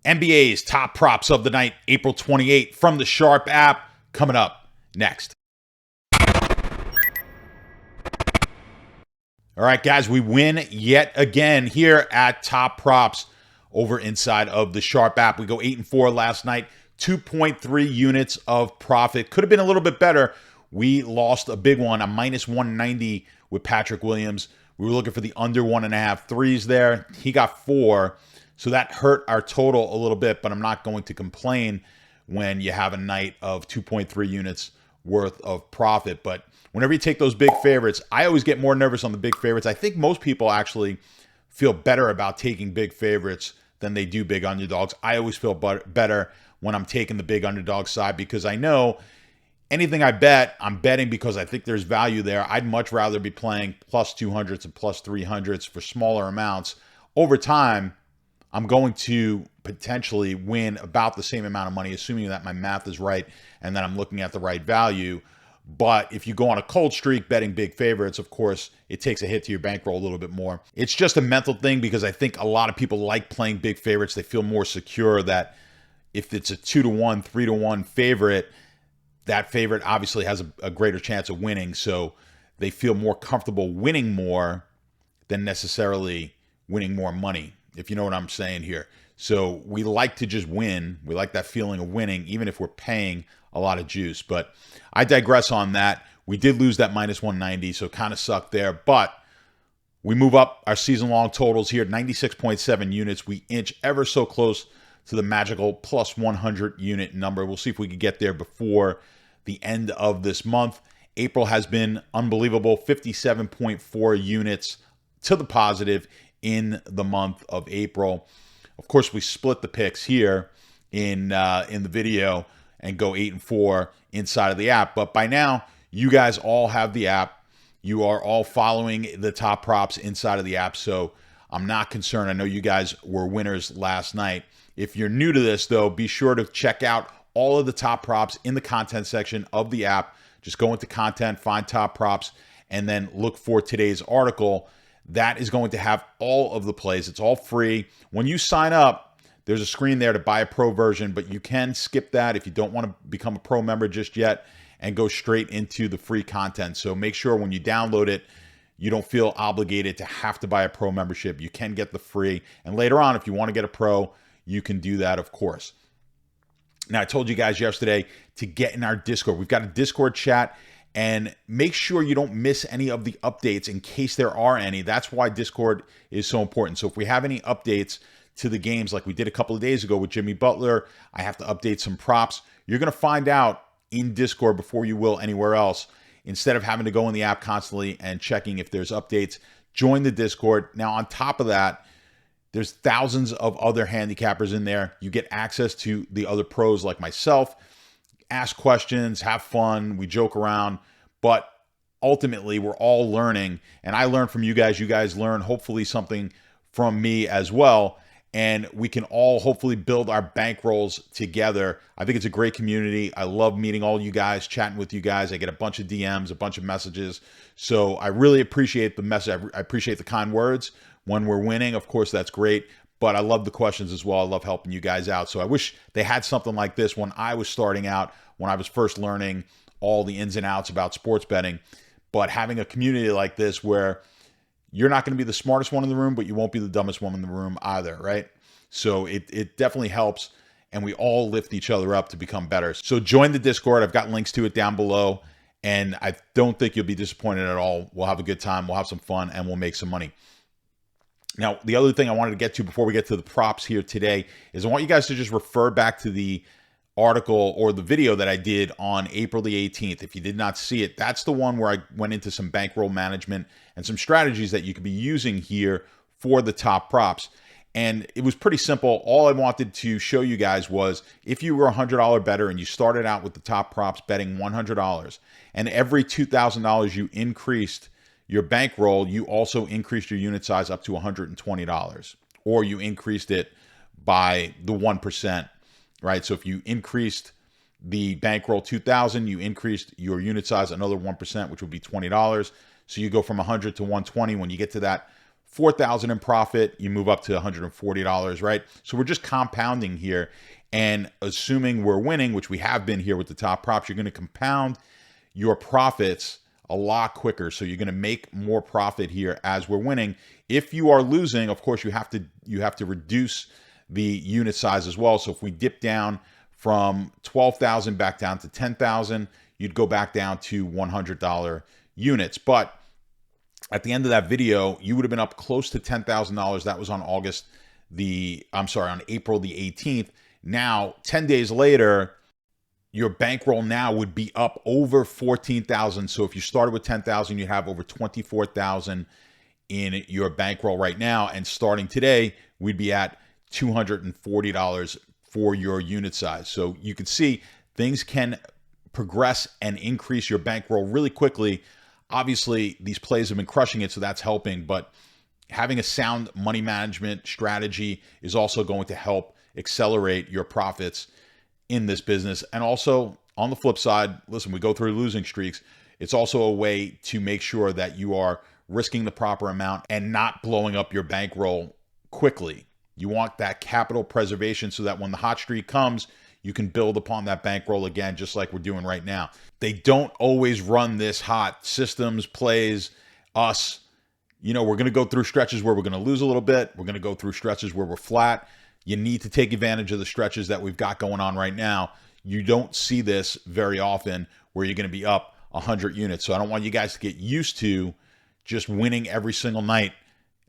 NBA's top props of the night, April 28th, from the Sharp app, coming up next. All right, guys, we win yet again here at Top Props over inside of the Sharp app. We go 8-4 last night, 2.3 units of profit. Could have been a little bit better. We lost a big one, a minus 190 with Patrick Williams. We were looking for the under 1.5 threes there. He got 4, so that hurt our total a little bit, but I'm not going to complain when you have a night of 2.3 units worth of profit. But whenever you take those big favorites, I always get more nervous on the big favorites. I think most people actually feel better about taking big favorites than they do big underdogs. I always feel better when I'm taking the big underdog side because I know anything I bet, I'm betting because I think there's value there. I'd much rather be playing plus 200s and plus 300s for smaller amounts. Over time, I'm going to potentially win about the same amount of money, assuming that my math is right and that I'm looking at the right value. But if you go on a cold streak betting big favorites, of course, it takes a hit to your bankroll a little bit more. It's just a mental thing because I think a lot of people like playing big favorites. They feel more secure that if it's a 2-1, 3-1 favorite, that favorite obviously has a greater chance of winning. So they feel more comfortable winning more than necessarily winning more money, if you know what I'm saying here. So we like to just win. We like that feeling of winning, even if we're paying a lot of juice. But I digress on that. We did lose that minus 190, so kind of sucked there. But we move up our season-long totals here, 96.7 units. We inch ever so close to the magical plus 100 unit number. We'll see if we can get there before the end of this month. April has been unbelievable, 57.4 units to the positive in the month of April. Of course, we split the picks here in the video and go 8-4 inside of the app. But by now, you guys all have the app. You are all following the top props inside of the app. So I'm not concerned. I know you guys were winners last night. If you're new to this, though, be sure to check out all of the top props in the content section of the app. Just go into content, find top props, and then look for today's article. That is going to have all of the plays. It's all free. When you sign up, there's a screen there to buy a pro version, but you can skip that if you don't want to become a pro member just yet and go straight into the free content. So make sure when you download it, you don't feel obligated to have to buy a pro membership. You can get the free. And later on, if you want to get a pro, you can do that, of course. Now, I told you guys yesterday to get in our Discord. We've got a Discord chat, and make sure you don't miss any of the updates in case there are any. That's why Discord is so important. So if we have any updates to the games like we did a couple of days ago with Jimmy Butler, I have to update some props. You're going to find out in Discord before you will anywhere else. Instead of having to go in the app constantly and checking if there's updates, join the Discord. Now, on top of that, there's thousands of other handicappers in there. You get access to the other pros like myself, ask questions, have fun, we joke around, but ultimately we're all learning, and I learn from you guys learn hopefully something from me as well, and we can all hopefully build our bankrolls together. I think it's a great community. I love meeting all you guys, chatting with you guys. I get a bunch of DMs, a bunch of messages, so I really appreciate the message. I appreciate the kind words when we're winning. Of course, that's great. But I love the questions as well. I love helping you guys out. So I wish they had something like this when I was starting out, when I was first learning all the ins and outs about sports betting. But having a community like this where you're not going to be the smartest one in the room, but you won't be the dumbest one in the room either, right? So it definitely helps, and we all lift each other up to become better. So join the Discord. I've got links to it down below, and I don't think you'll be disappointed at all. We'll have a good time. We'll have some fun, and we'll make some money. Now, the other thing I wanted to get to before we get to the props here today is I want you guys to just refer back to the article or the video that I did on April the 18th. If you did not see it, that's the one where I went into some bankroll management and some strategies that you could be using here for the top props. And it was pretty simple. All I wanted to show you guys was if you were a $100 bettor and you started out with the top props betting $100, and every $2,000 you increased your bankroll, you also increased your unit size up to $120, or you increased it by the 1%, right? So if you increased the bankroll 2,000, you increased your unit size another 1%, which would be $20. So you go from 100 to 120. When you get to that $4,000 in profit, you move up to $140, right? So we're just compounding here. And assuming we're winning, which we have been here with the top props, you're going to compound your profits a lot quicker. So you're going to make more profit here as we're winning. If you are losing, of course, you have to reduce the unit size as well. So if we dip down from 12,000 back down to 10,000, you'd go back down to $100 units. But at the end of that video, you would have been up close to $10,000. That was on April the 18th. Now, 10 days later, your bankroll now would be up over 14,000. So if you started with 10,000, you have over 24,000 in your bankroll right now. And starting today, we'd be at $240 for your unit size. So you can see things can progress and increase your bankroll really quickly. Obviously, these plays have been crushing it, so that's helping. But having a sound money management strategy is also going to help accelerate your profits in this business. And also, on the flip side, listen, we go through losing streaks. It's also a way to make sure that you are risking the proper amount and not blowing up your bankroll quickly. You want that capital preservation so that when the hot streak comes, you can build upon that bankroll again, just like we're doing right now. They don't always run this hot. Systems, plays, us. We're going to go through stretches where we're going to lose a little bit. We're going to go through stretches where we're flat. You need to take advantage of the stretches that we've got going on right now. You don't see this very often where you're going to be up 100 units. So I don't want you guys to get used to just winning every single night.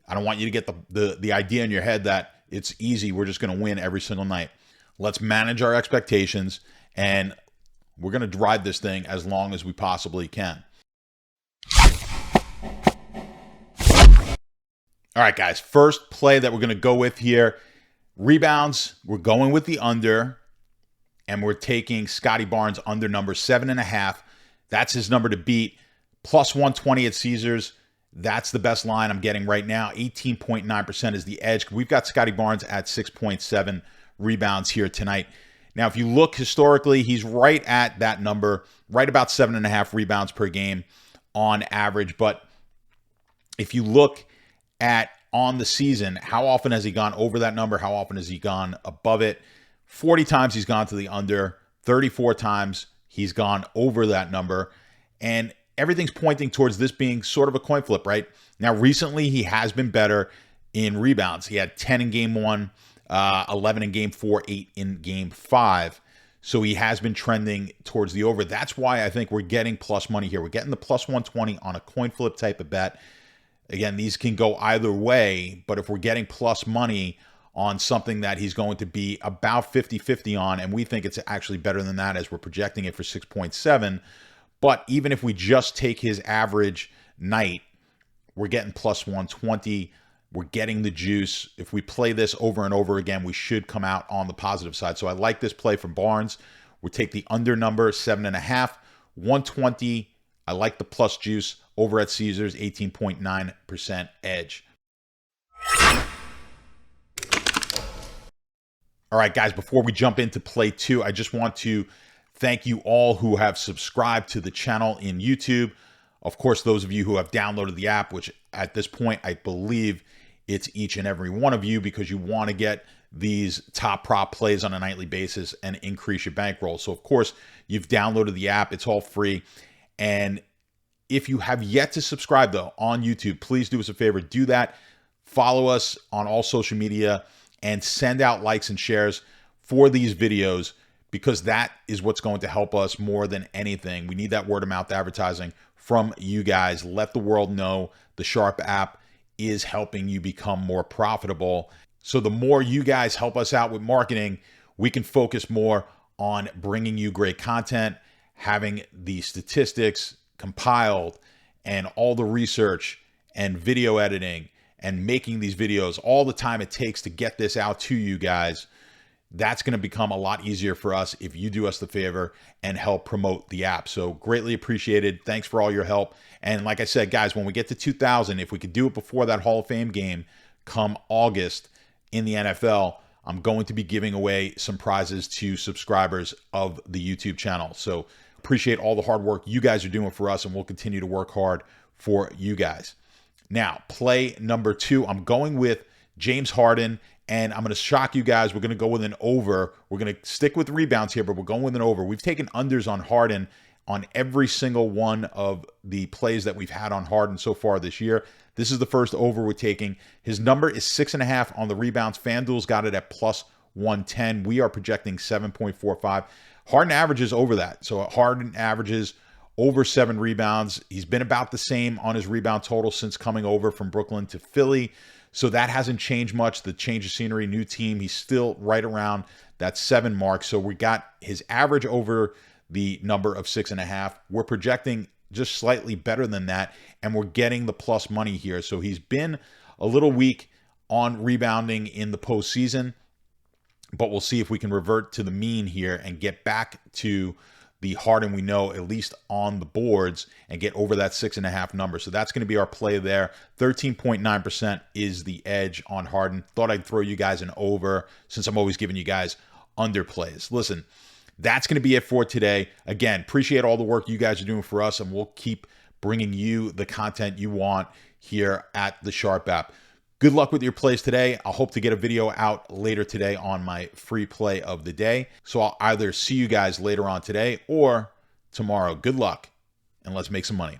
I don't want you to get the idea in your head that it's easy. We're just going to win every single night. Let's manage our expectations, and we're going to ride this thing as long as we possibly can. All right, guys. First play that we're going to go with here. Rebounds, we're going with the under, and we're taking Scotty Barnes under number 7.5. That's his number to beat. Plus 120 at Caesars. That's the best line I'm getting right now. 18.9% is the edge. We've got Scotty Barnes at 6.7 rebounds here tonight. Now, if you look historically, he's right at that number, right about 7.5 rebounds per game on average. But if you look at on the season, how often has he gone over that number? How often has he gone above it? 40 times he's gone to the under, 34 times he's gone over that number. And everything's pointing towards this being sort of a coin flip, right? Now, recently he has been better in rebounds. He had 10 in game 1, 11 in game 4, 8 in game 5. So he has been trending towards the over. That's why I think we're getting plus money here. We're getting the plus 120 on a coin flip type of bet. Again, these can go either way, but if we're getting plus money on something that he's going to be about 50-50 on, and we think it's actually better than that as we're projecting it for 6.7, but even if we just take his average night, we're getting plus 120. We're getting the juice. If we play this over and over again, we should come out on the positive side. So I like this play from Barnes. We'll take the under number, 7.5, 120. I like the plus juice over at Caesars, 18.9% edge. All right, guys, before we jump into play 2, I just want to thank you all who have subscribed to the channel in YouTube. Of course, those of you who have downloaded the app, which at this point, I believe it's each and every one of you, because you want to get these top prop plays on a nightly basis and increase your bankroll. So, of course, you've downloaded the app. It's all free. And if you have yet to subscribe, though, on YouTube, please do us a favor. Do that. Follow us on all social media and send out likes and shares for these videos, because that is what's going to help us more than anything. We need that word of mouth advertising from you guys. Let the world know the Sharp app is helping you become more profitable. So the more you guys help us out with marketing, we can focus more on bringing you great content, having the statistics compiled and all the research and video editing and making these videos, all the time it takes to get this out to you guys. That's going to become a lot easier for us if you do us the favor and help promote the app. So greatly appreciated. Thanks for all your help. And like I said, guys, when we get to 2,000, if we could do it before that Hall of Fame game come August in the NFL, I'm going to be giving away some prizes to subscribers of the YouTube channel. So appreciate all the hard work you guys are doing for us, and we'll continue to work hard for you guys. Now, play number 2, I'm going with James Harden, and I'm going to shock you guys. We're going to go with an over. We're going to stick with rebounds here, but we're going with an over. We've taken unders on Harden on every single one of the plays that we've had on Harden so far this year. This is the first over we're taking. His number is 6.5 on the rebounds. Fanduel's got it at plus 110. We are projecting 7.45. Harden averages over that. So Harden averages over 7 rebounds. He's been about the same on his rebound total since coming over from Brooklyn to Philly. So that hasn't changed much. The change of scenery, new team, he's still right around that 7 mark. So we got his average over the number of 6.5. We're projecting just slightly better than that, and we're getting the plus money here. So he's been a little weak on rebounding in the postseason, but we'll see if we can revert to the mean here and get back to the Harden we know, at least on the boards, and get over that 6.5 number. So that's going to be our play there. 13.9% is the edge on Harden. Thought I'd throw you guys an over since I'm always giving you guys under plays. Listen, that's going to be it for today. Again, appreciate all the work you guys are doing for us, and we'll keep bringing you the content you want here at the Sharp app. Good luck with your plays today. I'll hope to get a video out later today on my free play of the day. So I'll either see you guys later on today or tomorrow. Good luck, and let's make some money.